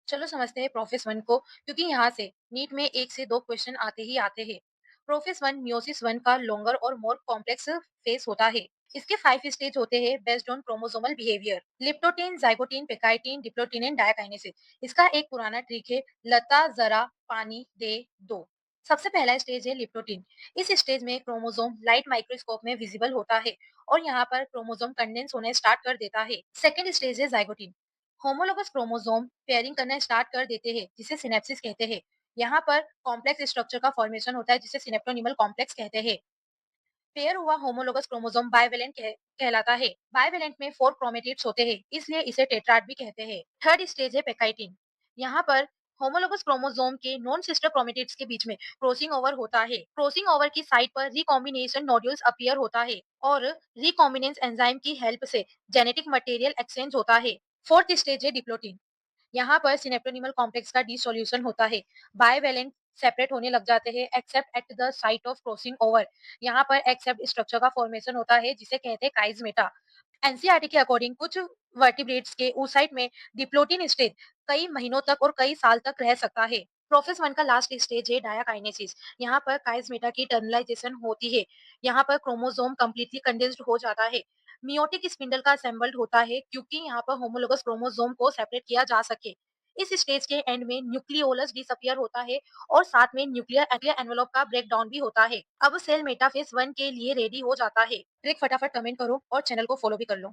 चलो समझते हैं प्रोफेस वन को, क्योंकि यहाँ से नीट में 1 से 2 क्वेश्चन आते ही आते हैं। प्रोफेस वन मियोसिस वन का लॉन्गर और मोर कॉम्प्लेक्स फेस होता है। इसके 5 स्टेज होते हैं based on chromosomal behaviour: leptotene, zygotene, pachytene, diplotene and diakinesis. इसका एक पुराना ट्रिक है, लता जरा पानी दे दो। सबसे पहला स्टेज है लिप्टोटीन। इस स्टेज में क्रोमोसोम लाइट माइक्रोस्कोप में विजिबल होता है और यहाँ पर क्रोमोसोम कंडेंस होने स्टार्ट कर देता है। सेकेंड स्टेज है जाइगोटीन। होमोलोगस क्रोमोसोम पेयरिंग करना स्टार्ट कर देते हैं, जिसे सिनेप्सिस कहते हैं। यहाँ पर कॉम्प्लेक्स स्ट्रक्चर का फॉर्मेशन होता है, जिसे सिनेप्टोनिमल कॉम्प्लेक्स कहते हैं। पेयर हुआ होमोलोगस क्रोमोसोम बाइवेलेंट कहलाता है। बाइवेलेंट में 4 क्रोमेटिड्स होते हैं, इसलिए इसे टेट्राड भी कहते हैं। थर्ड स्टेज है पेकाइटिन। यहाँ पर होमोलोगस क्रोमोसोम के नॉन सिस्टर क्रोमेटिड्स के बीच में क्रॉसिंग ओवर होता है। क्रॉसिंग ओवर की साइट पर रिकॉम्बिनेशन नोड्यूल्स अपीयर होता है और रिकॉम्बिनेंस एंजाइम की हेल्प से जेनेटिक मटेरियल एक्सचेंज होता है। फोर्थ स्टेज है डिप्लोटिन। यहाँ पर सिनेप्टोनिमल कॉम्प्लेक्स का डिसोल्यूशन होता है। बाइवेलेंट सेपरेट होने लग जाते हैं accept at the site of crossing over. यहाँ पर एक्सेप्ट स्ट्रक्चर का फॉर्मेशन होता है, जिसे कहते हैं काइजमेटा। एनसीईआरटी के अकॉर्डिंग कुछ वर्टिब्रेट्स के oocyte में डिप्लोटिन स्टेज कई महीनों तक और कई साल तक रह सकता है। प्रोफेस वन का लास्ट स्टेज है डायाकाइनेसिस। यहाँ पर काइजमेटा की टर्मिनलाइजेशन होती है। यहाँ पर क्रोमोसोम कंप्लीटली कंडेंस्ड हो जाता है। मियोटिक स्पिंडल का असेंबल्ड होता है, क्योंकि यहाँ पर होमोलोगस क्रोमोसोम को सेपरेट किया जा सके। इस स्टेज के एंड में न्यूक्लियोलस डिसअपियर होता है और साथ में न्यूक्लियर एनवेलोप का ब्रेक डाउन भी होता है। अब सेल मेटाफेज वन के लिए रेडी हो जाता है। ट्रिक फटाफट कमेंट करो और चैनल को फॉलो भी कर लो।